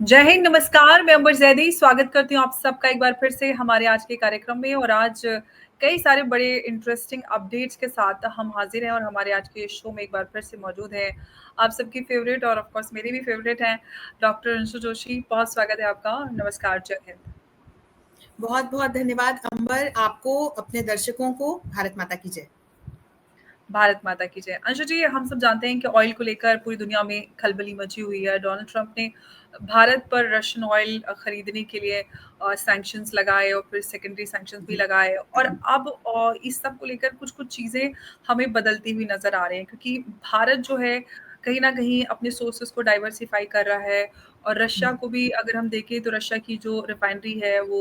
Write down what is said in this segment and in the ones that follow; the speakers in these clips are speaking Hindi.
जय हिंद, नमस्कार। मैं अंबर ज़ैदी स्वागत करती हूँ आप सबका एक बार फिर से हमारे आज के कार्यक्रम में और आज कई सारे बड़े इंटरेस्टिंग अपडेट्स के साथ हम हाज़िर हैं और हमारे आज के शो में एक बार फिर से मौजूद हैं आप सबकी फ़ेवरेट और ऑफ़ कोर्स मेरी भी फ़ेवरेट हैं डॉक्टर अंशु जोशी। बहुत स्वागत है आपका। नमस्कार, जय हिंद। बहुत-बहुत धन्यवाद अंबर, आपको, अपने दर्शकों को भारत माता की जय। भारत माता की जय। अंशु जी, हम सब जानते हैं कि ऑयल को लेकर पूरी दुनिया में खलबली मची हुई है। डोनाल्ड ट्रंप ने भारत पर रशियन ऑयल खरीदने के लिए सैंक्शंस लगाए और फिर सेकेंडरी सैंक्शंस भी लगाए और अब इस सब को लेकर कुछ-कुछ चीज़ें हमें बदलती हुई नज़र आ रही हैं क्योंकि भारत जो है कहीं न कहीं अपने सोर्सेज़ को डाइवर्सिफ़ाई कर रहा है और रशिया को भी अगर हम देखें तो रशिया की जो रिफाइनरी है वो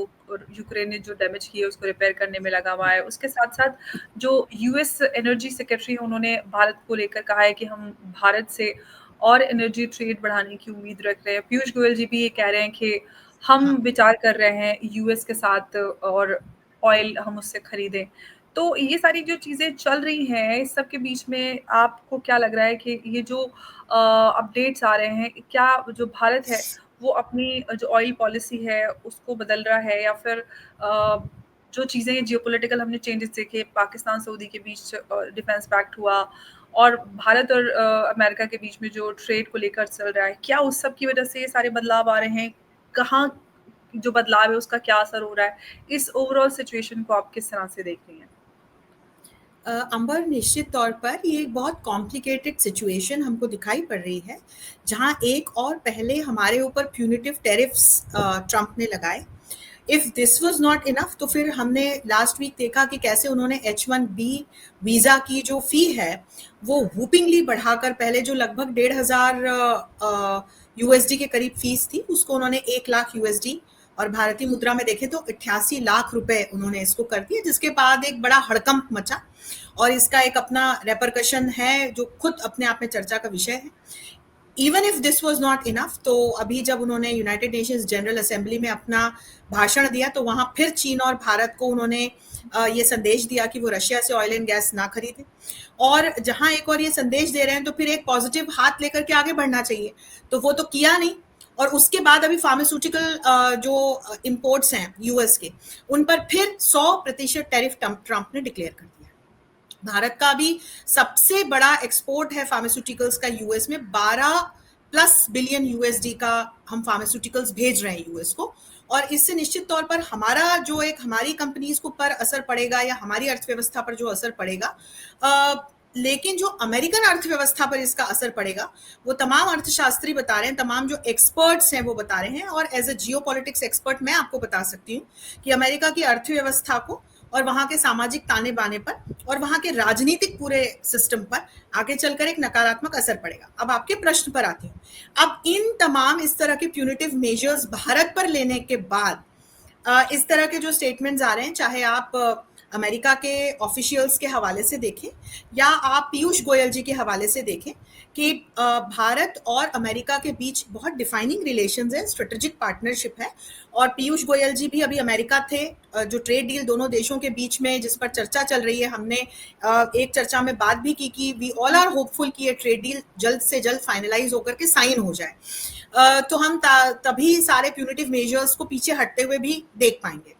यूक्रेन ने जो डैमेज की है उसको रिपेयर करने में लगा हुआ है। उसके साथ-साथ जो यूएस एनर्जी सेक्रेटरी है उन्होंने भारत को लेकर कहा है कि हम भारत से और एनर्जी ट्रेड बढ़ाने की उम्मीद रख रहे हैं। पीयूष गोयल जी भी ये कह रहे हैं कि हम हाँ, विचार कर रहे हैं यूएस के साथ और ऑयल हम उससे खरीदें। तो ये सारी जो चीज़ें चल रही हैं, इस सब के बीच में आपको क्या लग रहा है कि ये जो अपडेट्स आ रहे हैं, क्या जो भारत है, वो अपनी जो ऑयल पॉलिसी है, उसको बदल रहा है या फिर जो चीज़ें जियोपॉलिटिकल हमने चेंजेस देखे, पाकिस्तान सऊदी के बीच डिफेंस पैक्ट हुआ और भारत और अमेरिका के बीच में जो ट्रेड को लेकर चल रहा है, क्या उस सब की वजह से ये सारे बदलाव आ रहे हैं? कहाँ जो बदलाव है, उसका क्या असर हो रहा है? इस ओवरऑल सिचुएशन को आप किस तरह से देख रही हैं? अंबर, निश्चित तौर पर ये एक बहुत कॉम्प्लिकेटेड सिचुएशन हमको दिखाई पड़ रही है, जहाँ एक और पहले हमारे ऊपर प्यूनिटिव टैरिफ्स ट्रंप ने लगाए। If this was not enough तो फिर हमने लास्ट वीक देखा कि कैसे उन्होंने H1B वीज़ा की जो फ़ी है, वो वूपिंगली बढ़ाकर पहले जो लगभग 1,500 यूएसडी के करीब फीस थी, उसको उन्होंने 1 लाख यूएसडी और भारतीय मुद्रा में देखें तो 88 लाख रुपए उन्होंने इसको कर दिया, जिसके बाद एक बड़ा हड़कंप मचा और इसका एक अपना रेपरकशन है जो खुद अपने आप में चर्चा का विषय है। Even if this was not enough तो अभी जब उन्होंने यूनाइटेड नेशंस जनरल असेंबली में अपना भाषण दिया तो वहां फिर चीन और भारत को उन्होंने ये संदेश दिया कि वो रशिया से ऑयल एंड गैस ना खरीदे और जहां एक और ये संदेश दे रहे हैं तो फिर एक पॉजिटिव हाथ लेकर के आगे बढ़ना चाहिए, तो वो तो किया नहीं। और उसके बाद अभी फार्मास्यूटिकल जो इंपोर्ट्स हैं यूएस के, उन पर फिर 100% टैरिफ ट्रंप ने डिक्लेयर कर दिया। भारत का भी सबसे बड़ा एक्सपोर्ट है फार्मास्यूटिकल्स का यूएस में, 12+ बिलियन यूएसडी का हम फार्मास्यूटिकल्स भेज रहे हैं यूएस को। और इससे निश्चित तौर पर हमारा जो एक हमारी कंपनीज को पर असर पड़ेगा या हमारी अर्थव्यवस्था पर जो असर पड़ेगा, लेकिन जो अमेरिकन अर्थव्यवस्था पर इसका असर पड़ेगा वो तमाम अर्थशास्त्री बता रहे हैं, तमाम जो एक्सपर्ट्स हैं वो बता रहे हैं। और एज अ जियोपॉलिटिक्स एक्सपर्ट मैं आपको बता सकती हूँ कि अमेरिका की अर्थव्यवस्था को और वहां के सामाजिक ताने बाने पर और वहां के राजनीतिक पूरे सिस्टम पर आगे चलकर एक नकारात्मक असर पड़ेगा। अब आपके प्रश्न पर आती हूँ। अब इन तमाम इस तरह के प्यूनिटिव मेजर्स भारत पर लेने के बाद इस तरह के जो स्टेटमेंट्स आ रहे हैं, चाहे आप अमेरिका के ऑफिशियल्स के हवाले से देखें या आप पीयूष गोयल जी के हवाले से देखें कि भारत और अमेरिका के बीच बहुत डिफाइनिंग रिलेशंस है, स्ट्रेटेजिक पार्टनरशिप है। और पीयूष गोयल जी भी अभी अमेरिका थे, जो ट्रेड डील दोनों देशों के बीच में जिस पर चर्चा चल रही है, हमने एक चर्चा में बात भी की कि वी ऑल आर होपफुल कि ये ट्रेड डील जल्द से जल्द फाइनलाइज होकर के साइन हो जाए, तो हम तभी सारे प्यूनिटिव मेजर्स को पीछे हटते हुए भी देख पाएंगे।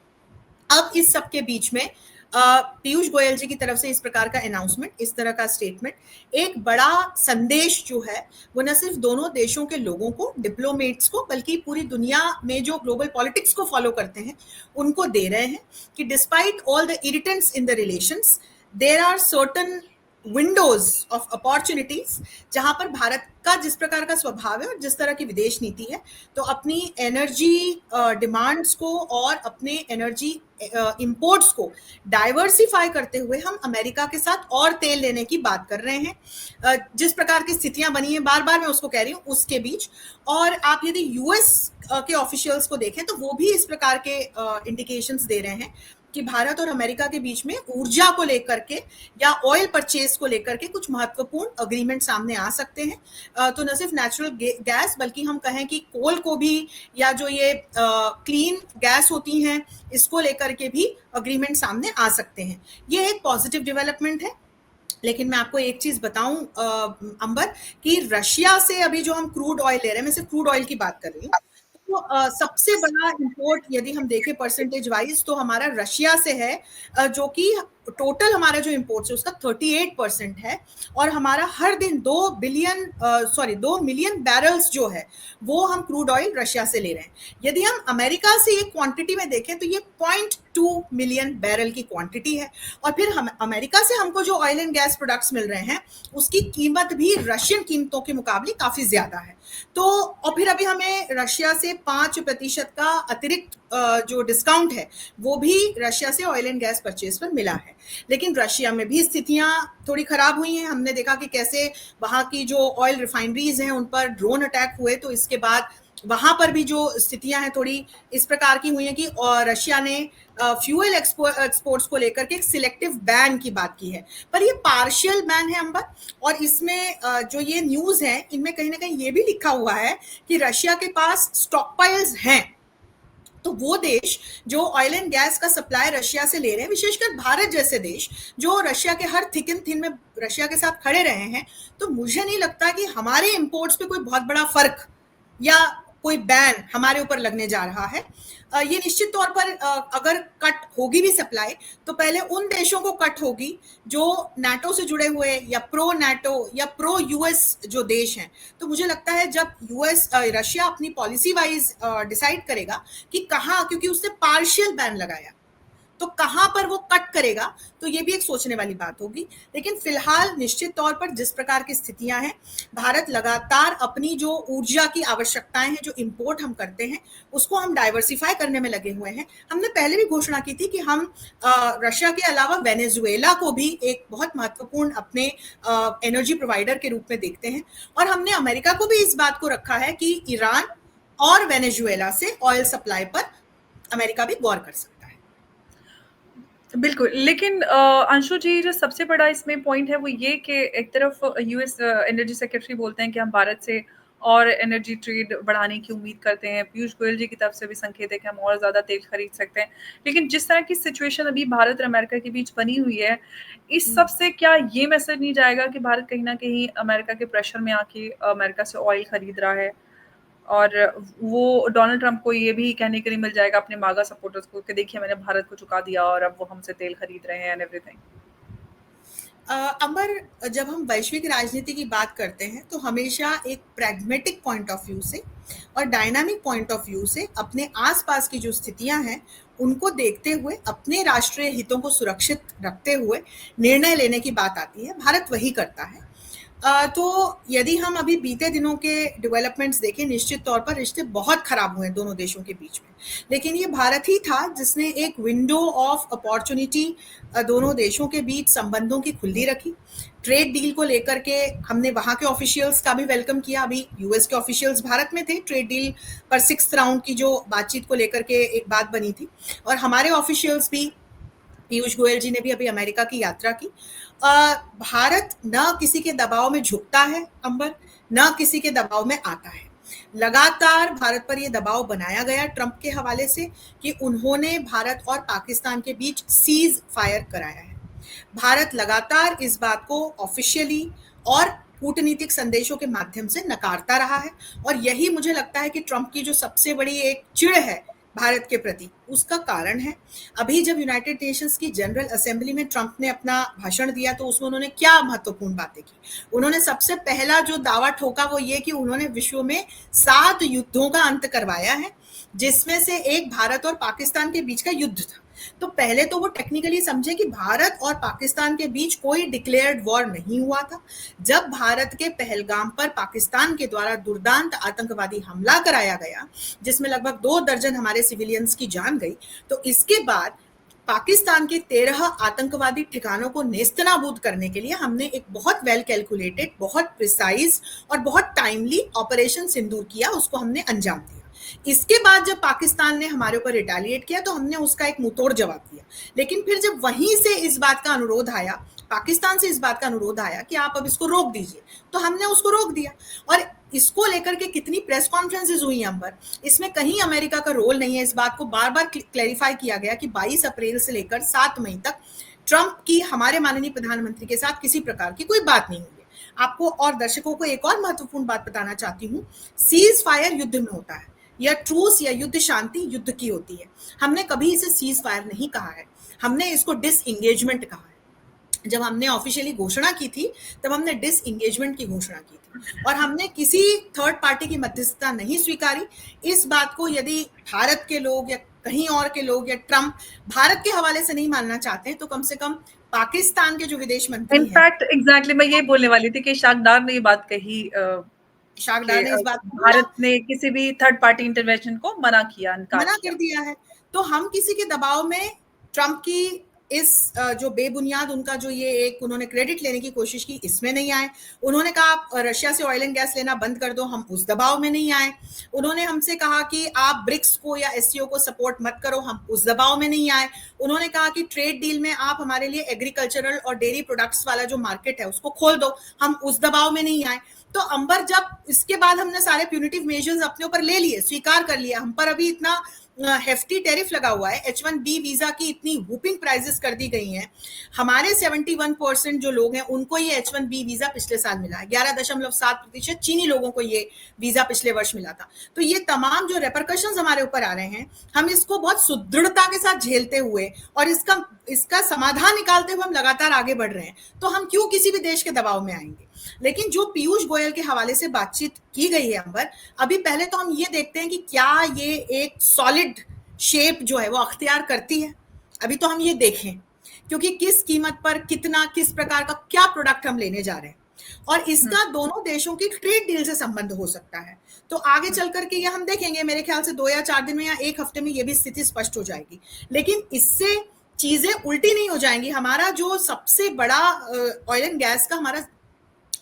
अब इस सब के बीच में पीयूष गोयल जी की तरफ से इस प्रकार का अनाउंसमेंट, इस तरह का स्टेटमेंट एक बड़ा संदेश जो है वो न सिर्फ दोनों देशों के लोगों को, डिप्लोमेट्स को, बल्कि पूरी दुनिया में जो ग्लोबल पॉलिटिक्स को फॉलो करते हैं उनको दे रहे हैं कि despite all the irritants in the relations, there are certain windows of opportunities, जहां पर भारत का जिस प्रकार का स्वभाव है और जिस तरह की विदेश नीति है, तो अपनी एनर्जी डिमांड्स को और अपने एनर्जी इंपोर्ट्स को डाइवर्सिफाई करते हुए हम अमेरिका के साथ और तेल लेने की बात कर रहे हैं। जिस प्रकार की स्थितियां बनी है, बार बार मैं उसको कह रही हूँ, उसके बीच। और आप यदि यूएस के ऑफिशियल्स को देखें तो वो भी इस प्रकार के इंडिकेशंस दे रहे हैं कि भारत और अमेरिका के बीच में ऊर्जा को लेकर के या ऑयल परचेज को लेकर के कुछ महत्वपूर्ण अग्रीमेंट सामने आ सकते हैं। तो न सिर्फ नेचुरल गैस, बल्कि हम कहें कि कोल को भी, या जो ये क्लीन गैस होती हैं, इसको लेकर के भी अग्रीमेंट सामने आ सकते हैं। ये एक पॉजिटिव डेवलपमेंट है। लेकिन मैं आपको एक चीज बताऊं अंबर, कि रशिया से अभी जो हम क्रूड ऑयल ले रहे हैं, मैं सिर्फ क्रूड ऑयल की बात कर रही हूँ, तो सबसे बड़ा इंपोर्ट यदि हम देखें परसेंटेज वाइज तो हमारा रशिया से है, जो कि टोटल हमारा जो इंपोर्ट है उसका 38% है, और हमारा हर दिन 2 मिलियन बैरल्स जो है वो हम क्रूड ऑयल रशिया से ले रहे हैं। यदि हम अमेरिका से ये क्वांटिटी में देखें तो ये 0.2 मिलियन बैरल की क्वांटिटी है, और फिर हम अमेरिका से हमको जो ऑयल एंड गैस प्रोडक्ट्स मिल रहे हैं उसकी कीमत भी रशियन कीमतों के मुकाबले काफी ज्यादा है। तो और फिर अभी हमें रशिया से 5% का अतिरिक्त जो डिस्काउंट है वो भी रशिया से ऑयल एंड गैस परचेज पर मिला है। लेकिन रशिया में भी स्थितियां थोड़ी खराब हुई हैं। हमने देखा कि कैसे वहां की जो ऑयल रिफाइनरीज हैं उन पर ड्रोन अटैक हुए, तो इसके बाद वहां पर भी जो स्थितियां हैं थोड़ी इस प्रकार की हुई हैं कि रशिया ने फ्यूल एक्सपोर्ट्स को लेकर के एक सिलेक्टिव बैन की बात की है, पर ये पार्शियल बैन है अंबर। और इसमें जो ये न्यूज है इनमें कहीं ना कहीं ये भी लिखा हुआ है कि रशिया के पास स्टॉक पाइल्स हैं। तो वो देश जो ऑयल एंड गैस का सप्लाई रशिया से ले रहे हैं, विशेषकर भारत जैसे देश जो रशिया के हर थिक एंड थिन में रशिया के साथ खड़े रहे हैं, तो मुझे नहीं लगता कि हमारे इंपोर्ट्स पे कोई बहुत बड़ा फर्क या कोई बैन हमारे ऊपर लगने जा रहा है। ये निश्चित तौर पर अगर कट होगी भी सप्लाई तो पहले उन देशों को कट होगी जो नाटो से जुड़े हुए या प्रो नाटो या प्रो यूएस जो देश हैं। तो मुझे लगता है जब रशिया अपनी पॉलिसी वाइज डिसाइड करेगा कि कहाँ, क्योंकि उसने पार्शियल बैन लगाया, तो कहां पर वो कट करेगा, तो ये भी एक सोचने वाली बात होगी। लेकिन फिलहाल निश्चित तौर पर जिस प्रकार की स्थितियां हैं, भारत लगातार अपनी जो ऊर्जा की आवश्यकताएं हैं, जो इंपोर्ट हम करते हैं उसको हम डाइवर्सिफाई करने में लगे हुए हैं। हमने पहले भी घोषणा की थी कि हम रशिया के अलावा वेनेजुएला को भी एक बहुत महत्वपूर्ण अपने एनर्जी प्रोवाइडर के रूप में देखते हैं, और हमने अमेरिका को भी इस बात को रखा है कि ईरान और वेनेजुएला से ऑयल सप्लाई पर अमेरिका भी गौर कर सकता है। बिल्कुल, लेकिन अंशु जी जो सबसे बड़ा इसमें पॉइंट है वो ये कि एक तरफ यूएस एनर्जी सेक्रेटरी बोलते हैं कि हम भारत से और एनर्जी ट्रेड बढ़ाने की उम्मीद करते हैं। पीयूष गोयल जी की तरफ से भी संकेत है कि हम और ज़्यादा तेल खरीद सकते हैं। लेकिन जिस तरह की सिचुएशन अभी भारत और अमेरिका के बीच बनी हुई है, इस सब से क्या ये मैसेज नहीं जाएगा कि भारत कहीं न कहीं अमेरिका के प्रेशर में आके अमेरिका से ऑयल खरीद रहा है? और वो डोनाल्ड ट्रंप को ये भी कहने के लिए मिल जाएगा अपने मागा सपोर्टर्स को कि देखिए मैंने भारत को चुका दिया और अब वो हमसे तेल खरीद रहे हैं एंड एवरीथिंग। अमर, जब हम वैश्विक राजनीति की बात करते हैं तो हमेशा एक प्रैग्मेटिक पॉइंट ऑफ व्यू से और डायनामिक पॉइंट ऑफ व्यू से अपने आसपास की जो स्थितियां हैं उनको देखते हुए अपने राष्ट्रीय हितों को सुरक्षित रखते हुए निर्णय लेने की बात आती है। भारत वही करता है। तो यदि हम अभी बीते दिनों के डेवलपमेंट्स देखें, निश्चित तौर पर रिश्ते बहुत खराब हुए दोनों देशों के बीच में, लेकिन ये भारत ही था जिसने एक विंडो ऑफ अपॉर्चुनिटी दोनों देशों के बीच संबंधों की खुली रखी। ट्रेड डील को लेकर के हमने वहां के ऑफिशियल्स का भी वेलकम किया। अभी यूएस के ऑफिशियल्स भारत में थे, ट्रेड डील पर 6th राउंड की जो बातचीत को लेकर के एक बात बनी थी, और हमारे ऑफिशियल्स भी, पीयूष गोयल जी ने भी अभी अमेरिका की यात्रा की। भारत न किसी के दबाव में झुकता है अंबर, न किसी के दबाव में आता है। लगातार भारत पर यह दबाव बनाया गया ट्रंप के हवाले से कि उन्होंने भारत और पाकिस्तान के बीच सीज फायर कराया है। भारत लगातार इस बात को ऑफिशियली और कूटनीतिक संदेशों के माध्यम से नकारता रहा है, और यही मुझे लगता है कि ट्रंप की जो सबसे बड़ी एक चिढ़ है भारत के प्रति उसका कारण है। अभी जब यूनाइटेड नेशंस की जनरल असेंबली में ट्रंप ने अपना भाषण दिया तो उसमें उन्होंने क्या महत्वपूर्ण बातें की। उन्होंने सबसे पहला जो दावा ठोका वो ये कि उन्होंने विश्व में 7 युद्धों का अंत करवाया है, जिसमें से एक भारत और पाकिस्तान के बीच का युद्ध था। तो पहले तो वो टेक्निकली समझे कि भारत और पाकिस्तान के बीच कोई डिक्लेयर्ड वॉर नहीं हुआ था। जब भारत के पहलगाम पर पाकिस्तान के द्वारा दुर्दांत आतंकवादी हमला कराया गया जिसमें लगभग 2 दर्जन हमारे सिविलियंस की जान गई, तो इसके बाद पाकिस्तान के 13 आतंकवादी ठिकानों को नेस्तनाबूद करने के लिए हमने एक बहुत वेल कैलकुलेटेड, बहुत प्रिसाइज और बहुत टाइमली ऑपरेशन सिंदूर किया, उसको हमने अंजाम दिया। इसके बाद जब पाकिस्तान ने हमारे ऊपर रिटेलिएट किया तो हमने उसका एक मुंहतोड़ जवाब दिया। लेकिन फिर जब वहीं से इस बात का अनुरोध आया, पाकिस्तान से इस बात का अनुरोध आया कि आप अब इसको रोक दीजिए, तो हमने उसको रोक दिया। और इसको लेकर के कितनी प्रेस कॉन्फ्रेंसेज हुई अंबर, इसमें कहीं अमेरिका का रोल नहीं है। इस बात को बार बार क्लैरिफाई किया गया कि 22 अप्रैल से लेकर 7 मई तक ट्रंप की हमारे माननीय प्रधानमंत्री के साथ किसी प्रकार की कोई बात नहीं हुई है। आपको और दर्शकों को एक और महत्वपूर्ण बात बताना चाहती हूँ, सीज फायर युद्ध में होता है, या ट्रूस या युद्ध शांति युद्ध की होती है। हमने कभी इसे सीज फायर नहीं कहा है, हमने इसको डिसएंगेजमेंट कहा है। जब हमने ऑफिशियली घोषणा की थी तब हमने डिसएंगेजमेंट की घोषणा की थी और हमने किसी थर्ड पार्टी की मध्यस्थता नहीं स्वीकारी। इस बात को यदि भारत के लोग या कहीं और के लोग या ट्रंप भारत के हवाले से नहीं मानना चाहते हैं तो कम से कम पाकिस्तान के जो विदेश मंत्री हैं, इनफैक्ट एग्जैक्टली मैं ये बोलने वाली थी कि शाकडार ने ये बात कही शाकडार कि ने इस बात को बोला, भारत ने किसी भी थर्ड पार्टी इंटरवेंशन को मना किया, इनकार मना कर किया। दिया है। तो हम किसी के दबाव में ट्रंप की इस जो बेबुनियाद उनका जो ये एक उन्होंने क्रेडिट लेने की कोशिश की, इसमें नहीं आए। उन्होंने कहा आप रशिया से ऑयल एंड गैस लेना बंद कर दो, हम उस दबाव में नहीं आए। उन्होंने हमसे कहा कि आप ब्रिक्स को या एससीओ को सपोर्ट मत करो, हम उस दबाव में नहीं आए। उन्होंने कहा कि ट्रेड डील में आप हमारे लिए एग्रीकल्चरल और डेयरी प्रोडक्ट्स वाला जो मार्केट है उसको खोल दो, हम उस दबाव में नहीं आए। तो अंबर जब इसके बाद हमने सारे प्यूनिटिव मेजर्स अपने ऊपर ले लिए, स्वीकार कर लिया, हम पर अभी इतना हेफ्टी टैरिफ लगा हुआ है, H1B वीजा की इतनी वूपिंग प्राइसेस कर दी गई हैं, हमारे 71% जो लोग हैं उनको ये H1B वीजा पिछले साल मिला है, 11.7% चीनी लोगों को ये वीजा पिछले वर्ष मिला था। तो ये तमाम जो रेपरकशंस हमारे ऊपर आ रहे हैं, हम इसको बहुत सुदृढ़ता के साथ झेलते हुए और इसका समाधान निकालते हुए हम लगातार आगे बढ़ रहे हैं। तो हम क्यों किसी भी देश के दबाव में आएंगे। लेकिन जो पीयूष गोयल के हवाले से बातचीत की गई है अंबर, अभी पहले तो हम ये देखते हैं कि क्या ये एक सॉलिड शेप जो है वो अख्तियार करती है। अभी तो हम ये देखें क्योंकि किस कीमत पर कितना, किस प्रकार का क्या प्रोडक्ट हम लेने जा रहे हैं और इसका दोनों देशों की ट्रेड डील से संबंध हो सकता है। तो आगे चल करके ये हम देखेंगे, मेरे ख्याल से 2 या 4 दिन में या 1 हफ्ते में ये भी स्थिति स्पष्ट हो जाएगी। लेकिन इससे चीजें उल्टी नहीं हो जाएंगी। हमारा जो सबसे बड़ा ऑयल एंड गैस का हमारा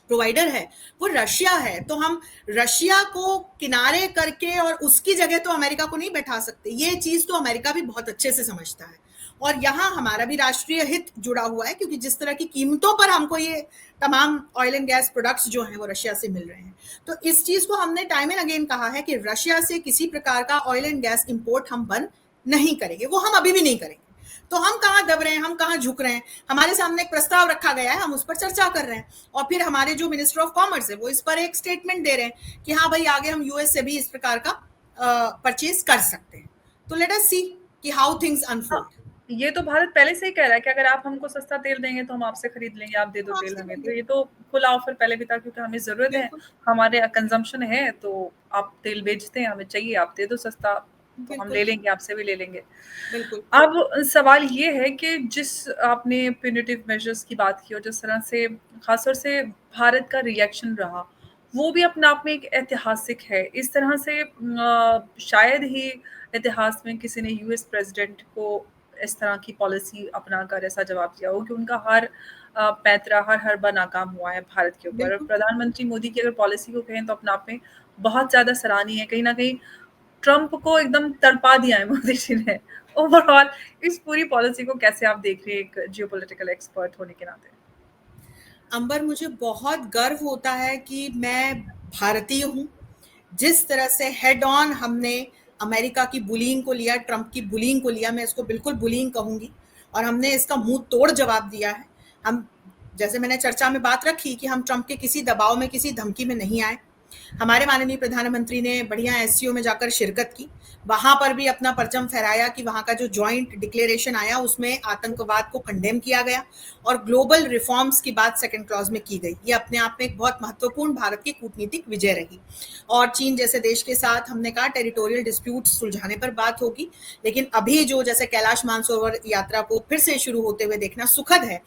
प्रोवाइडर है वो रशिया है, तो हम रशिया को किनारे करके और उसकी जगह तो अमेरिका को नहीं बैठा सकते। ये चीज तो अमेरिका भी बहुत अच्छे से समझता है और यहाँ हमारा भी राष्ट्रीय हित जुड़ा हुआ है क्योंकि जिस तरह की कीमतों पर हमको ये तमाम ऑयल एंड गैस प्रोडक्ट्स जो हैं वो रशिया से मिल रहे हैं। तो इस चीज को हमने टाइम एंड अगेन कहा है कि रशिया से किसी प्रकार का ऑयल एंड गैस इंपोर्ट हम बंद नहीं करेंगे, वो हम अभी भी नहीं करेंगे। तो हम कहाँ दब रहे हैं, हम कहाँ झुक रहे हैं। हमारे सामने एक प्रस्ताव रखा गया है, हम उस पर चर्चा कर रहे हैं और फिर हमारे जो मिनिस्टर ऑफ कॉमर्स है वो इस पर एक स्टेटमेंट दे रहे हैं कि हाँ भाई आगे हम यूएस से भी इस प्रकार का परचेज कर सकते हैं। तो लेट अस सी कि हाउ थिंग्स अनफोल्ड। ये तो भारत पहले से ही कह रहा है कि अगर आप हमको सस्ता तेल देंगे तो हम आपसे खरीद लेंगे, आप दे दो तेल हमें। तो ये तो खुला ऑफर पहले भी था क्योंकि हमें जरूरत है, हमारे कंजम्पशन है, तो आप तेल बेचते हैं, हमें चाहिए, आप दे दो सस्ता, तो हम ले लेंगे, आपसे भी ले लेंगे। बिल्कुल। अब सवाल ये है कि जिस आपने प्यूनिटिव मेजर्स की बात की और जिस तरह से खासतौर से भारत का रिएक्शन रहा, वो भी अपने आप में एक ऐतिहासिक है। इस तरह से शायद ही इतिहास में किसी ने यूएस प्रेसिडेंट को इस तरह की पॉलिसी अपनाकर ऐसा जवाब दिया हो कि उनका हर पैंतरा, हर हरबा नाकाम हुआ है भारत के ऊपर। प्रधानमंत्री मोदी की अगर पॉलिसी को कहें तो अपने आप में बहुत ज्यादा सराहनीय है। कहीं ना कहीं ट्रंप को एकदम तड़पा दिया है मोदी जी ने। ओवरऑल इस पूरी पॉलिसी को कैसे आप देख रहे हैं एक जियोपॉलिटिकल एक्सपर्ट होने के नाते? अंबर, मुझे बहुत गर्व होता है कि मैं भारतीय हूँ। जिस तरह से हेड ऑन हमने अमेरिका की बुलिंग को लिया, ट्रंप की बुलिंग को लिया, मैं इसको बिल्कुल बुलिंग कहूंगी, और हमने इसका मुंह तोड़ जवाब दिया है। हम, जैसे मैंने चर्चा में बात रखी कि हम ट्रंप के किसी दबाव में, किसी धमकी में नहीं आए। हमारे माननीय प्रधानमंत्री ने बढ़िया एससीओ में जाकर शिरकत की, वहां पर भी अपना परचम फहराया कि वहां का जो जॉइंट डिक्लेरेशन आया उसमें आतंकवाद को कंडेम किया गया और ग्लोबल रिफॉर्म्स की बात सेकंड क्लॉज में की गई। ये अपने आप में एक बहुत महत्वपूर्ण भारत की कूटनीतिक विजय रही। और चीन जैसे देश के साथ हमने कहा टेरिटोरियल डिस्प्यूट सुलझाने पर बात होगी, लेकिन अभी जो जैसे कैलाश मानसरोवर यात्रा को फिर से शुरू होते हुए देखना सुखद है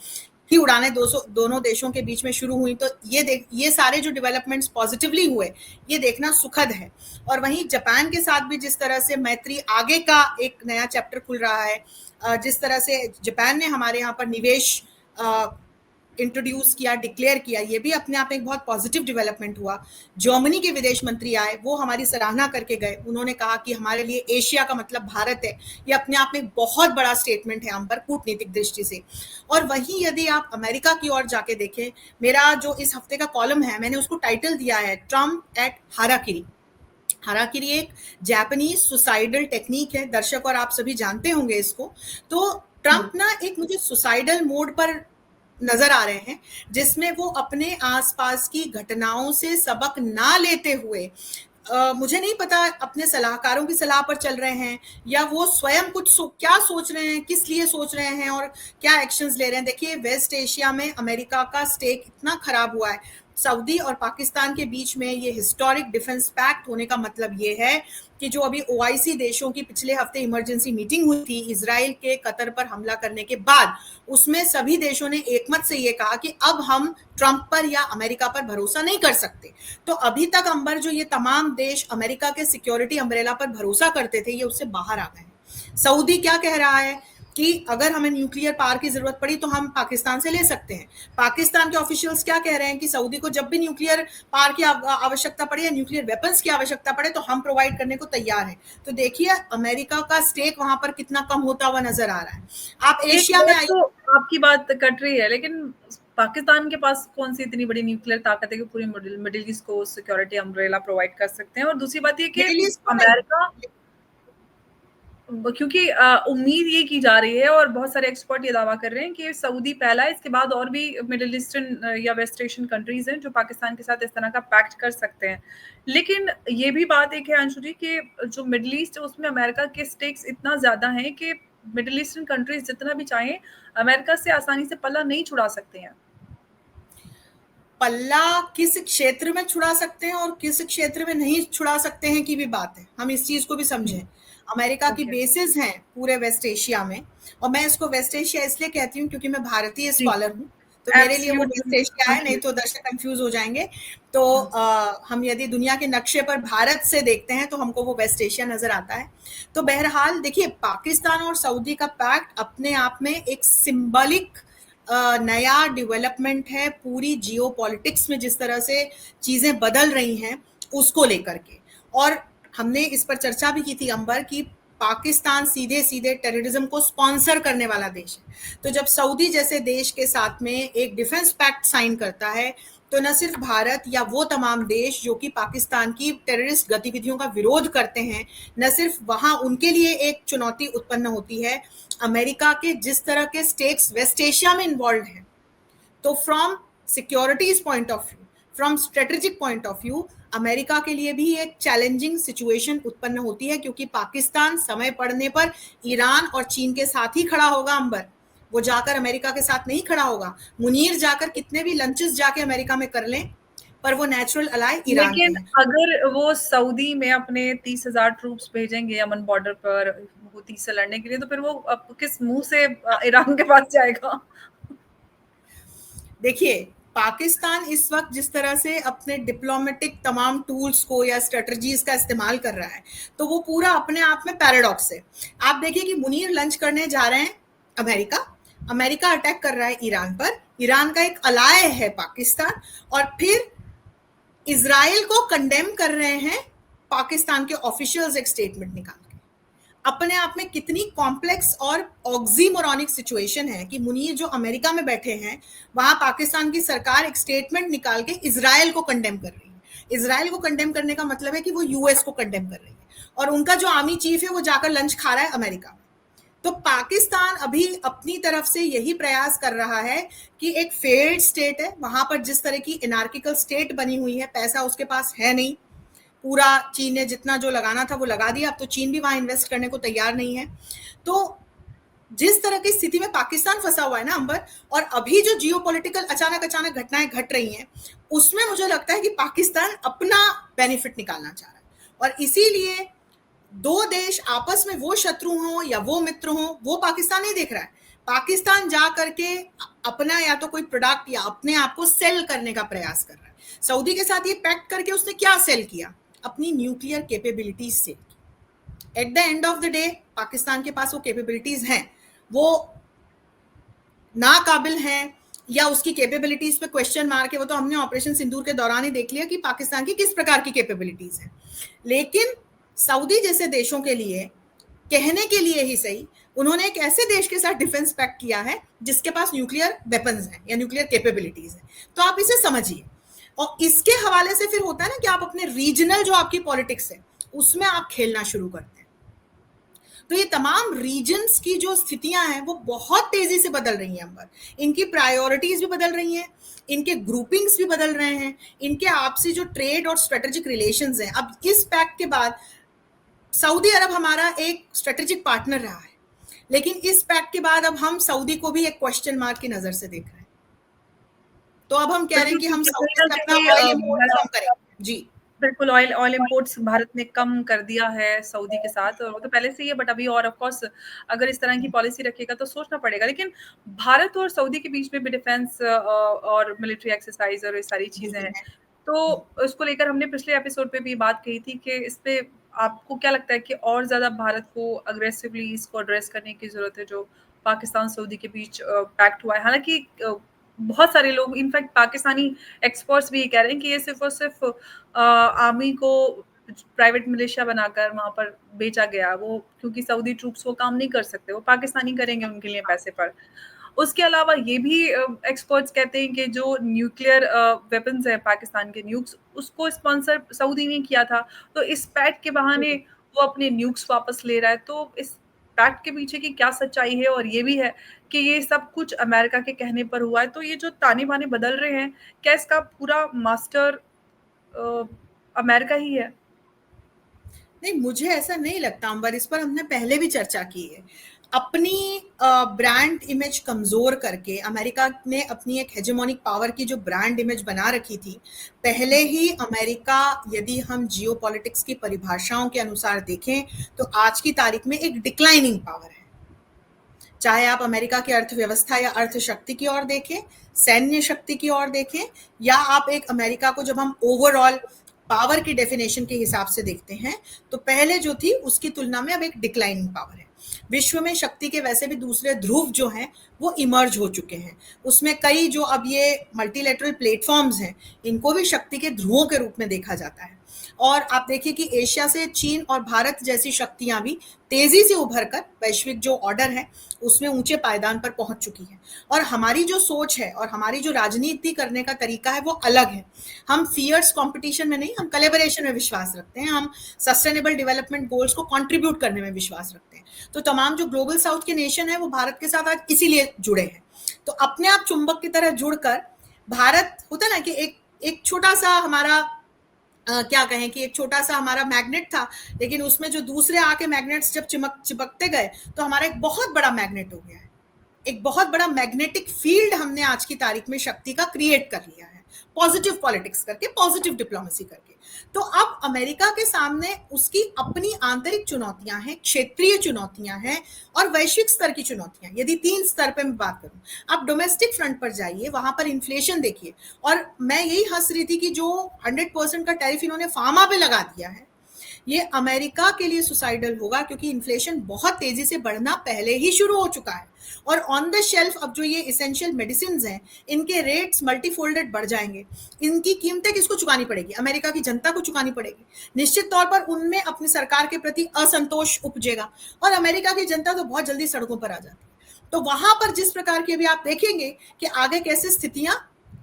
कि उड़ानें दोनों देशों के बीच में शुरू हुई। तो ये सारे जो डेवलपमेंट्स पॉजिटिवली हुए, ये देखना सुखद है। और वहीं जापान के साथ भी जिस तरह से मैत्री आगे का एक नया चैप्टर खुल रहा है, जिस तरह से जापान ने हमारे यहाँ पर निवेश इंट्रोड्यूस किया, डिक्लेयर किया, ये भी अपने आप में एक बहुत पॉजिटिव डेवलपमेंट हुआ। जर्मनी के विदेश मंत्री आए, वो हमारी सराहना करके गए। उन्होंने कहा कि हमारे लिए एशिया का मतलब भारत है। ये अपने आप में बहुत बड़ा स्टेटमेंट है हम पर कूटनीतिक दृष्टि से। और वहीं यदि आप अमेरिका की ओर जाके देखें, मेरा जो इस हफ्ते का कॉलम है मैंने उसको टाइटल दिया है ट्रम्प एट हाराकिरी। हाराकिरी एक जापानीज सुसाइडल टेक्निक है, दर्शक और आप सभी जानते होंगे इसको। तो ट्रम्प ना एक मुझे सुसाइडल मोड पर नजर आ रहे हैं, जिसमें वो अपने आसपास की घटनाओं से सबक ना लेते हुए मुझे नहीं पता अपने सलाहकारों की सलाह पर चल रहे हैं या वो स्वयं कुछ क्या सोच रहे हैं, किस लिए सोच रहे हैं और क्या एक्शंस ले रहे हैं। देखिए, वेस्ट एशिया में अमेरिका का स्टेक इतना खराब हुआ है। सऊदी और पाकिस्तान के बीच में ये हिस्टोरिक डिफेंस पैक्ट होने का मतलब ये है कि जो अभी ओआईसी देशों की पिछले हफ्ते इमरजेंसी मीटिंग हुई थी इजराइल के कतर पर हमला करने के बाद, उसमें सभी देशों ने एकमत से ये कहा कि अब हम ट्रंप पर या अमेरिका पर भरोसा नहीं कर सकते। तो अभी तक अंबर जो ये तमाम देश अमेरिका के सिक्योरिटी अम्ब्रेला पर भरोसा करते थे, ये उससे बाहर आ गए। सऊदी क्या कह रहा है कि अगर हमें न्यूक्लियर पावर की जरूरत पड़ी तो हम पाकिस्तान से ले सकते हैं। पाकिस्तान के ऑफिशियल्स क्या कह रहे हैं कि सऊदी को जब भी न्यूक्लियर पावर की आवश्यकता पड़े या न्यूक्लियर वेपन्स की आवश्यकता पड़े तो हम प्रोवाइड करने को तैयार हैं। तो देखिए अमेरिका का स्टेक वहां पर कितना कम होता हुआ नजर आ रहा है। आप एशिया में तो आपकी बात कट रही है, लेकिन पाकिस्तान के पास कौन सी इतनी बड़ी न्यूक्लियर ताकत है कि पूरी मिडिल ईस्ट को सिक्योरिटी अम्ब्रेला प्रोवाइड कर सकते हैं। और दूसरी बात ये कि अमेरिका, क्योंकि उम्मीद ये की जा रही है और बहुत सारे एक्सपर्ट ये दावा कर रहे हैं कि सऊदी पहला है, इसके बाद और भी मिडिल ईस्टर्न या वेस्ट एशियन कंट्रीज हैं जो पाकिस्तान के साथ इस तरह का पैक्ट कर सकते हैं। लेकिन ये भी बात एक है अंशु जी कि जो मिडिल ईस्ट है उसमें अमेरिका के स्टेक्स इतना ज्यादा हैं कि मिडिल ईस्टर्न कंट्रीज जितना भी चाहें अमेरिका से आसानी से पल्ला नहीं छुड़ा सकते हैं। पल्ला किस क्षेत्र में छुड़ा सकते हैं और किस क्षेत्र में नहीं छुड़ा सकते हैं की भी बात है, हम इस चीज को भी समझें। अमेरिका की बेसिस हैं पूरे वेस्ट एशिया में, और मैं इसको वेस्ट एशिया इसलिए कहती हूँ क्योंकि मैं भारतीय स्कॉलर हूँ, तो मेरे लिए वो वेस्ट एशिया है, नहीं तो दर्शक कंफ्यूज हो जाएंगे। तो हम यदि दुनिया के नक्शे पर भारत से देखते हैं तो हमको वो वेस्ट एशिया नजर आता है। तो बहरहाल देखिए, पाकिस्तान और सऊदी का पैक्ट अपने आप में एक सिंबॉलिक नया डेवलपमेंट है पूरी जियो पॉलिटिक्स में, जिस तरह से चीजें बदल रही हैं उसको लेकर के। और हमने इस पर चर्चा भी की थी अंबर की पाकिस्तान सीधे सीधे टेररिज्म को स्पॉन्सर करने वाला देश है। तो जब सऊदी जैसे देश के साथ में एक डिफेंस पैक्ट साइन करता है तो न सिर्फ भारत या वो तमाम देश जो कि पाकिस्तान की टेररिस्ट गतिविधियों का विरोध करते हैं, न सिर्फ वहां उनके लिए एक चुनौती उत्पन्न होती है, अमेरिका के जिस तरह के स्टेक्स वेस्ट एशिया में इन्वॉल्व हैं, तो from securities point of view, from strategic point of view, America के लिए भी एक चैलेंजिंग सिचुएशन उत्पन्न होती है, क्योंकि पाकिस्तान समय पड़ने पर ईरान और चीन के साथ ही खड़ा होगा अंबर, वो जाकर अमेरिका के साथ नहीं खड़ा होगा। मुनीर जाकर कितने भी लंचेस जाके अमेरिका में कर लें, पर वो नेचुरल अलाय ईरान के हैं। लेकिन अगर वो सऊदी में अपने 30,000 ट्रूप्स भेजेंगे यमन बॉर्डर पर हुती से लड़ने के लिए, तो फिर वो किस मुंह से ईरान के पास जाएगा? देखिए, पाकिस्तान इस वक्त जिस तरह से अपने डिप्लोमेटिक तमाम टूल्स को या स्ट्रेटजीज का इस्तेमाल कर रहा है, तो वो पूरा अपने आप में पैराडॉक्स है। आप देखिए कि मुनीर लंच करने जा रहे हैं अमेरिका, अमेरिका अटैक कर रहा है ईरान पर, ईरान का एक अलाय है पाकिस्तान, और फिर इजराइल को कंडेम कर रहे हैं पाकिस्तान के ऑफिशियल्स एक स्टेटमेंट निकाल के। अपने आप में कितनी कॉम्प्लेक्स और ऑक्सीमोरॉनिक सिचुएशन है कि मुनीर जो अमेरिका में बैठे हैं, वहां पाकिस्तान की सरकार एक स्टेटमेंट निकाल के इजराइल को कंडेम कर रही है। इजराइल को कंडेम करने का मतलब है कि वो यूएस को कंडेम कर रही है, और उनका जो आर्मी चीफ है वो जाकर लंच खा रहा है अमेरिका में। तो पाकिस्तान अभी अपनी तरफ से यही प्रयास कर रहा है कि एक फेल्ड स्टेट है, वहां पर जिस तरह की एनार्किकल स्टेट बनी हुई है, पैसा उसके पास है नहीं, पूरा चीन ने जितना जो लगाना था वो लगा दिया, अब तो चीन भी वहां इन्वेस्ट करने को तैयार नहीं है। तो जिस तरह की स्थिति में पाकिस्तान फंसा हुआ है ना अंबर, और अभी जो जियोपॉलिटिकल अचानक घटनाएं घट रही हैं, उसमें मुझे लगता है कि पाकिस्तान अपना बेनिफिट निकालना चाह रहा है, और इसीलिए दो देश आपस में वो शत्रु हों या वो मित्र हों, वो पाकिस्तान नहीं देख रहा है। पाकिस्तान जा करके अपना या तो कोई प्रोडक्ट या अपने आप को सेल करने का प्रयास कर रहा है। सऊदी के साथ ये पैक्ट करके उसने क्या सेल किया? अपनी न्यूक्लियर कैपेबिलिटीज से। At the end of the day Pakistan के पास वो कैपेबिलिटीज हैं, वो नाकाबिल हैं या उसकी कैपेबिलिटीज पे क्वेश्चन मार के, वो तो हमने ऑपरेशन सिंदूर के दौरान ही देख लिया कि पाकिस्तान की किस प्रकार की कैपेबिलिटीज है। लेकिन सऊदी जैसे देशों के लिए, कहने के लिए ही सही, उन्होंने एक ऐसे देश के साथ डिफेंस पैक्ट किया है जिसके पास न्यूक्लियर वेपन्स हैं या न्यूक्लियर कैपेबिलिटीज हैं। तो आप इसे समझिए, और इसके हवाले से फिर होता है ना कि आप अपने रीजनल जो आपकी पॉलिटिक्स है उसमें आप खेलना शुरू करते हैं। तो ये तमाम रीजन्स की जो स्थितियां हैं वो बहुत तेजी से बदल रही हैं अंबर, इनकी प्रायोरिटीज भी बदल रही हैं, इनके ग्रुपिंग्स भी बदल रहे हैं, इनके आपसी जो ट्रेड और स्ट्रेटेजिक रिलेशंस हैं। अब इस पैक्ट के बाद सऊदी अरब हमारा एक स्ट्रेटेजिक पार्टनर रहा है, लेकिन इस पैक्ट के बाद अब हम सऊदी को भी एक क्वेश्चन मार्क की नजर से देख रहे हैं। तो अब हम कह रहे हैं कि हम बिल्कुल, सऊदी कहीं न से अपना कहीं ऑयल इंपोर्ट कम करेंगे। जी बिल्कुल, ऑयल ऑयल इम्पोर्ट्स भारत ने कम कर दिया है सऊदी के साथ, और वो तो पहले से ही है, बट अभी और ऑफ कोर्स अगर इस तरह की पॉलिसी रखेगा तो सोचना पड़ेगा। लेकिन भारत और सऊदी के बीच में भी डिफेंस और मिलिट्री एक्सरसाइज़ और ये सारी चीज़ें हैं। है। तो उसको लेकर हमने पिछले एपिसोड पे भी बात कही थी कि इस पे आपको क्या लगता है कि और ज़्यादा भारत को अग्रेसिवली इसको एड्रेस करने की ज़रूरत है, जो पाकिस्तान सऊदी के बीच पैक्ट हुआ है? हालाँकि बहुत सारे लोग, इनफैक्ट पाकिस्तानी एक्सपर्ट्स भी ये कह रहे हैं कि ये सिर्फ़ और सिर्फ़ आर्मी को प्राइवेट मिलिशिया बनाकर वहाँ पर बेचा गया। वो क्योंकि सऊदी ट्रूप्स वो काम नहीं कर सकते, वो पाकिस्तानी करेंगे उनके लिए पैसे पर। उसके अलावा ये भी एक्सपर्ट्स कहते हैं कि जो न्यूक्लियर वेपन्स हैं पाकिस्तान के न्यूक्स, उसको स्पॉन्सर सऊदी ने किया था। तो इस पैक्ट के बहाने वो अपने न्यूक्स वापस ले रहा है। तो इस पैक्ट के पीछे की क्या सच्चाई है? और ये भी है कि ये सब कुछ अमेरिका के कहने पर हुआ है। तो ये जो ताने-बाने बदल रहे हैं, क्या इसका पूरा मास्टर अ, अमेरिका ही है? नहीं, मुझे ऐसा नहीं लगता अंबर, इस पर हमने पहले भी चर्चा की है। अपनी ब्रांड इमेज कमजोर करके अमेरिका ने अपनी एक हेजेमोनिक पावर की जो ब्रांड इमेज बना रखी थी, पहले ही अमेरिका, यदि हम जियोपॉलिटिक्स की परिभाषाओं के अनुसार देखें तो आज की तारीख में एक डिक्लाइनिंग पावर है। चाहे आप अमेरिका की अर्थव्यवस्था या अर्थशक्ति की ओर देखें, सैन्य शक्ति की ओर देखें, या आप एक अमेरिका को जब हम ओवरऑल पावर की डेफिनेशन के हिसाब से देखते हैं, तो पहले जो थी उसकी तुलना में अब एक डिक्लाइनिंग पावर है। विश्व में शक्ति के वैसे भी दूसरे ध्रुव जो हैं वो इमर्ज हो चुके हैं। उसमें कई जो अब ये मल्टीलेटरल प्लेटफॉर्म्स हैं, इनको भी शक्ति के ध्रुवों के रूप में देखा जाता है। और आप देखिए कि एशिया से चीन और भारत जैसी शक्तियां भी तेजी से उभर कर वैश्विक जो ऑर्डर है उसमें ऊंचे पायदान पर पहुंच चुकी है। और हमारी जो सोच है और हमारी जो राजनीति करने का तरीका है वो अलग है। हम फियर्स कंपटीशन में नहीं, हम कोलैबोरेशन में विश्वास रखते हैं। हम सस्टेनेबल डेवलपमेंट गोल्स को कंट्रीब्यूट करने में विश्वास रखते हैं। तो तमाम जो ग्लोबल साउथ के नेशन है वो भारत के साथ आज इसीलिए जुड़े हैं। तो अपने आप चुंबक की तरह जुड़कर भारत, होता ना कि एक छोटा सा हमारा क्या कहें कि एक छोटा सा हमारा मैग्नेट था, लेकिन उसमें जो दूसरे आके मैग्नेट्स जब चिपकते गए तो हमारा एक बहुत बड़ा मैग्नेट हो गया है। एक बहुत बड़ा मैग्नेटिक फील्ड हमने आज की तारीख में शक्ति का क्रिएट कर लिया है, पॉजिटिव पॉलिटिक्स करके, पॉजिटिव डिप्लोमेसी करके। तो अब अमेरिका के सामने उसकी अपनी आंतरिक चुनौतियां हैं, क्षेत्रीय चुनौतियां हैं और वैश्विक स्तर की चुनौतियां। यदि 3 स्तर पे मैं बात करूं, आप डोमेस्टिक फ्रंट पर जाइए, वहां पर इन्फ्लेशन देखिए। और मैं यही हंस रही थी कि जो 100% का टैरिफ इन्होंने फार्मा पे लगा दिया है, ये अमेरिका के लिए सुसाइडल होगा, क्योंकि इन्फ्लेशन बहुत तेजी से बढ़ना पहले ही शुरू हो चुका है। और ऑन द शेल्फ अब जो ये इसेंशियल मेडिसिन हैं, इनके रेट्स मल्टीफोल्डेड बढ़ जाएंगे। इनकी कीमतें किसको चुकानी पड़ेगी? अमेरिका की जनता को चुकानी पड़ेगी। निश्चित तौर पर उनमें अपनी सरकार के प्रति असंतोष उपजेगा और अमेरिका की जनता तो बहुत जल्दी सड़कों पर आ जाती है। तो वहां पर जिस प्रकार की अभी आप देखेंगे कि आगे कैसे स्थितियां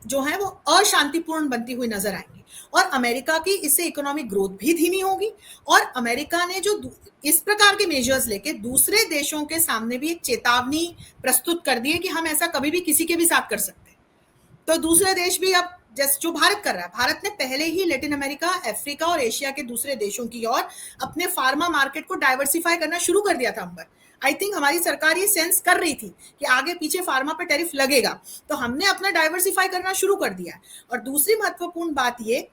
जो है वो अशांतिपूर्ण बनती हुई नजर आएंगी। और अमेरिका की इससे इकोनॉमिक ग्रोथ भी धीमी होगी। और अमेरिका ने जो इस प्रकार के मेजर्स लेके दूसरे देशों के सामने भी एक चेतावनी प्रस्तुत कर दी है कि हम ऐसा कभी भी किसी के भी साथ कर सकते हैं। तो दूसरे देश भी अब जैसे जो भारत कर रहा है, भारत ने पहले ही लैटिन अमेरिका, अफ्रीका और एशिया के दूसरे देशों की ओर अपने फार्मा मार्केट को डाइवर्सिफाई करना शुरू कर दिया था अंबर। आई थिंक हमारी सरकार ये सेंस कर रही थी कि आगे पीछे फार्मा पे टैरिफ लगेगा, तो हमने अपना डाइवर्सिफाई करना शुरू कर दिया। और दूसरी महत्वपूर्ण बात ये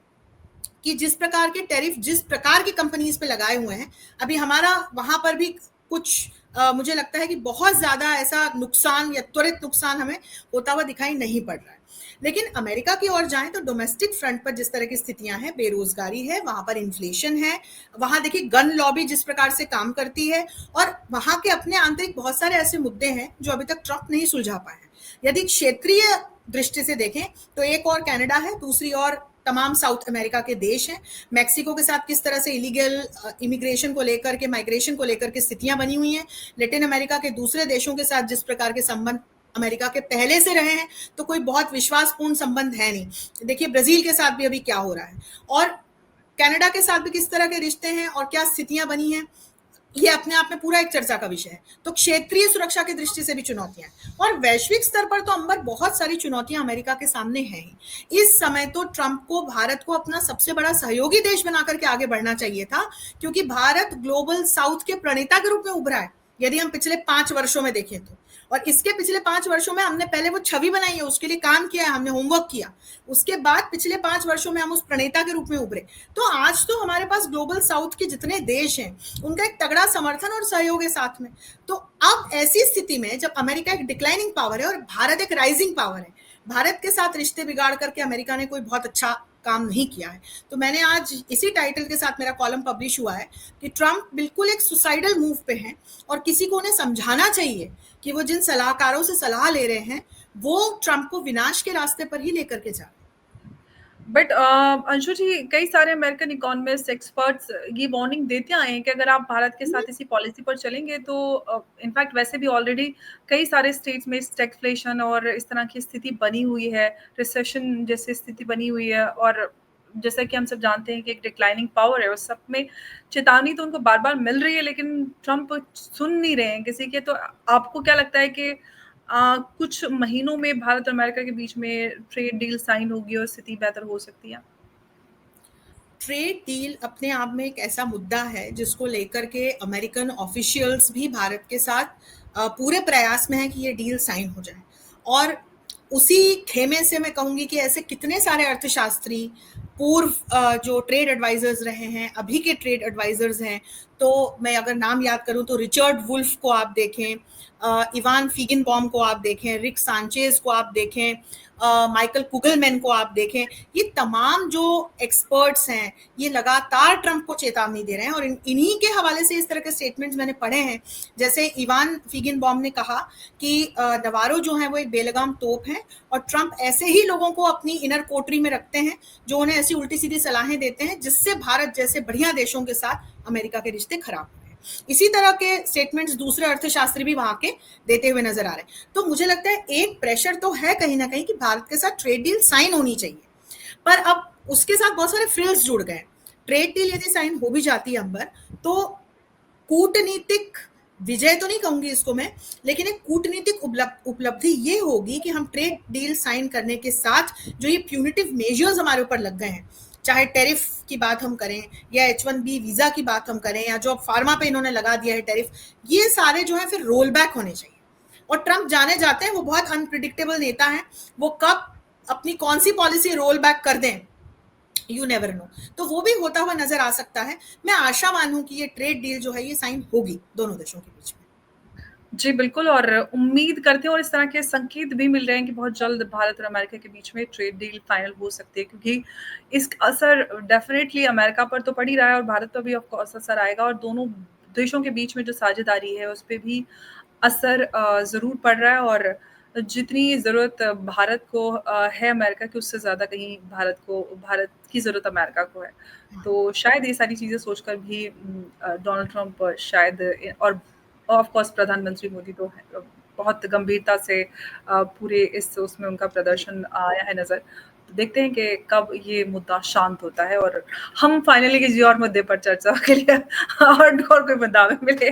कि जिस प्रकार के टैरिफ जिस प्रकार की कंपनीज पे लगाए हुए हैं, अभी हमारा वहां पर भी कुछ मुझे लगता है कि बहुत ज्यादा ऐसा नुकसान या त्वरित नुकसान हमें होता हुआ दिखाई नहीं पड़ रहा है। लेकिन अमेरिका की ओर जाएं तो डोमेस्टिक फ्रंट पर जिस तरह की स्थितियां हैं, बेरोजगारी है, वहां पर इन्फ्लेशन है, वहां देखिए गन लॉबी जिस प्रकार से काम करती है, और वहां के अपने आंतरिक बहुत सारे ऐसे मुद्दे हैं जो अभी तक ट्रंप नहीं सुलझा पाए हैं। यदि क्षेत्रीय दृष्टि से देखें तो एक और कनाडा है, दूसरी ओर तमाम साउथ अमेरिका के देश हैं। मैक्सिको के साथ किस तरह से इलीगल इमिग्रेशन को लेकर के, माइग्रेशन को लेकर के स्थितियां बनी हुई हैं। लैटिन अमेरिका के दूसरे देशों के साथ जिस प्रकार के संबंध अमेरिका के पहले से रहे हैं, तो कोई बहुत विश्वासपूर्ण संबंध है नहीं। देखिए ब्राजील के साथ भी अभी क्या हो रहा है, और कनाडा के साथ भी किस तरह के रिश्ते हैं और क्या स्थितियां बनी हैं। ये अपने आप में पूरा एक चर्चा का विषय है। तो क्षेत्रीय सुरक्षा की दृष्टि से भी चुनौतियां हैं, और वैश्विक स्तर पर तो अंबर बहुत सारी चुनौतियां अमेरिका के सामने हैं ही। इस समय तो ट्रंप को भारत को अपना सबसे बड़ा सहयोगी देश बनाकर के आगे बढ़ना चाहिए था, क्योंकि भारत ग्लोबल साउथ के प्रणेता के रूप में उभरा है, यदि हम पिछले 5 वर्षों में देखें तो। और इसके पिछले 5 वर्षों में हमने पहले वो छवि बनाई है, उसके लिए काम किया है, हमने होमवर्क किया, उसके बाद पिछले 5 वर्षों में हम उस प्रणेता के रूप में उभरे। तो आज तो हमारे पास ग्लोबल साउथ के जितने देश हैं उनका एक तगड़ा समर्थन और सहयोग है साथ में। तो अब ऐसी स्थिति में जब अमेरिका एक डिक्लाइनिंग पावर है और भारत एक राइजिंग पावर है, भारत के साथ रिश्ते बिगाड़ करके अमेरिका ने कोई बहुत अच्छा काम नहीं किया है। तो मैंने आज इसी टाइटल के साथ मेरा कॉलम पब्लिश हुआ है कि ट्रंप बिल्कुल एक सुसाइडल मूव पे हैं, और किसी को उन्हें समझाना चाहिए कि वो जिन सलाहकारों से सलाह ले रहे हैं वो ट्रंप को विनाश के रास्ते पर ही लेकर के जा रहे हैं। बट अंशु जी, कई सारे अमेरिकन इकोनॉमिस्ट एक्सपर्ट्स ये वार्निंग देते आए हैं कि अगर आप भारत के साथ इसी पॉलिसी पर चलेंगे तो इनफैक्ट वैसे भी ऑलरेडी कई सारे स्टेट्स में स्टैगफ्लेशन और इस तरह की स्थिति बनी हुई है, रिसेशन जैसी स्थिति बनी हुई है, और जैसा कि हम सब जानते हैं कि एक डिक्लाइनिंग पावर है, उस सब में चेतावनी तो उनको बार बार मिल रही है, लेकिन ट्रंप सुन नहीं रहे हैं किसी के। तो आपको क्या लगता है कि कुछ महीनों में भारत और अमेरिका के बीच में ट्रेड डील साइन होगी और स्थिति बेहतर हो सकती है? ट्रेड डील अपने आप में एक ऐसा मुद्दा है जिसको लेकर के अमेरिकन ऑफिशियल्स भी भारत के साथ पूरे प्रयास में है कि ये डील साइन हो जाए। और उसी खेमे से मैं कहूंगी कि ऐसे कितने सारे अर्थशास्त्री, पूर्व जो ट्रेड एडवाइजर्स रहे हैं, अभी के ट्रेड एडवाइजर्स हैं, तो मैं अगर नाम याद करूं तो रिचर्ड वुल्फ को आप देखें, इवान फिगनबॉम को आप देखें, रिक सांचेज को आप देखें, माइकल कुगलमैन को आप देखें, ये तमाम जो एक्सपर्ट्स हैं ये लगातार ट्रंप को चेतावनी दे रहे हैं। और इन्हीं के हवाले से इस तरह के स्टेटमेंट्स मैंने पढ़े हैं। जैसे इवान फिगनबॉम ने कहा कि नवारो जो है वो एक बेलगाम तोप है, और ट्रंप ऐसे ही लोगों को अपनी इनर कोटरी में रखते हैं जो उन्हें ऐसी उल्टी सीधी सलाहें देते हैं जिससे भारत जैसे बढ़िया देशों के साथ अमेरिका के रिश्ते खराब हो। इसी तरह के स्टेटमेंट्स दूसरे अर्थशास्त्री भी वहां के देते हुए नजर आ रहे हैं। तो मुझे लगता है एक प्रेशर तो है कहीं ना कहीं कि भारत के साथ ट्रेड डील साइन होनी चाहिए, पर अब उसके साथ बहुत सारे फ्रिल्स जुड़ गए। ट्रेड डील यदि साइन हो भी जाती है अंबर, तो कूटनीतिक विजय तो नहीं कहूंगी इसको मैं, लेकिन एक कूटनीतिक उपलब्धि ये होगी कि हम ट्रेड डील साइन करने के साथ जो ये प्यूनिटिव मेजर्स हमारे ऊपर लग गए हैं, चाहे टैरिफ की बात हम करें या H1B वीजा की बात हम करें या जो अब फार्मा पे इन्होंने लगा दिया है टैरिफ, ये सारे जो है फिर रोल बैक होने चाहिए। और ट्रंप जाने जाते हैं, वो बहुत अनप्रिडिक्टेबल नेता है, वो कब अपनी कौन सी पॉलिसी रोल बैक कर दें यू नेवर नो। तो वो भी होता हुआ नजर आ सकता है। मैं आशावान हूं कि ये ट्रेड डील जो है ये साइन होगी दोनों देशों के बीच में। जी, बिल्कुल, और उम्मीद करते हैं और इस तरह के संकेत भी मिल रहे हैं कि बहुत जल्द भारत और अमेरिका के बीच में ट्रेड डील फाइनल हो सकती है, क्योंकि इसका असर डेफ़िनेटली अमेरिका पर तो पड़ ही रहा है और भारत पर भी ऑफ़ कोर्स असर आएगा, और दोनों देशों के बीच में जो साझेदारी है, उस पे भी असर ज़रूर पड़ रहा है। और जितनी ज़रूरत भारत को है अमेरिका की, उससे ज़्यादा कहीं भारत की ज़रूरत अमेरिका को है। हाँ। तो शायद ये सारी चीज़ें सोचकर भी डोनाल्ड ट्रंप शायद और ऑफ कोर्स प्रधानमंत्री मोदी तो बहुत गंभीरता से पूरे इस उसमें उनका प्रदर्शन आया है नज़र। तो देखते हैं कि कब ये मुद्दा शांत होता है और हम फाइनली किसी और मुद्दे पर चर्चा के लिए और कोई मुद्दा हमें मिले।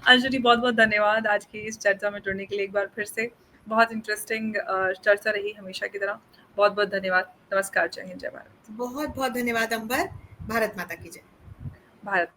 अंशु जी, बहुत-बहुत धन्यवाद आज की इस चर्चा में जुड़ने के लिए एक बार फिर से। बहुत इंटरेस्टिंग चर्चा रही हमेशा की तरह। बहुत-बहुत धन्यवाद। नमस्कार, जय हिंद, जय भारत। बहुत बहुत धन्यवाद अंबर। भारत माता की जय। भारत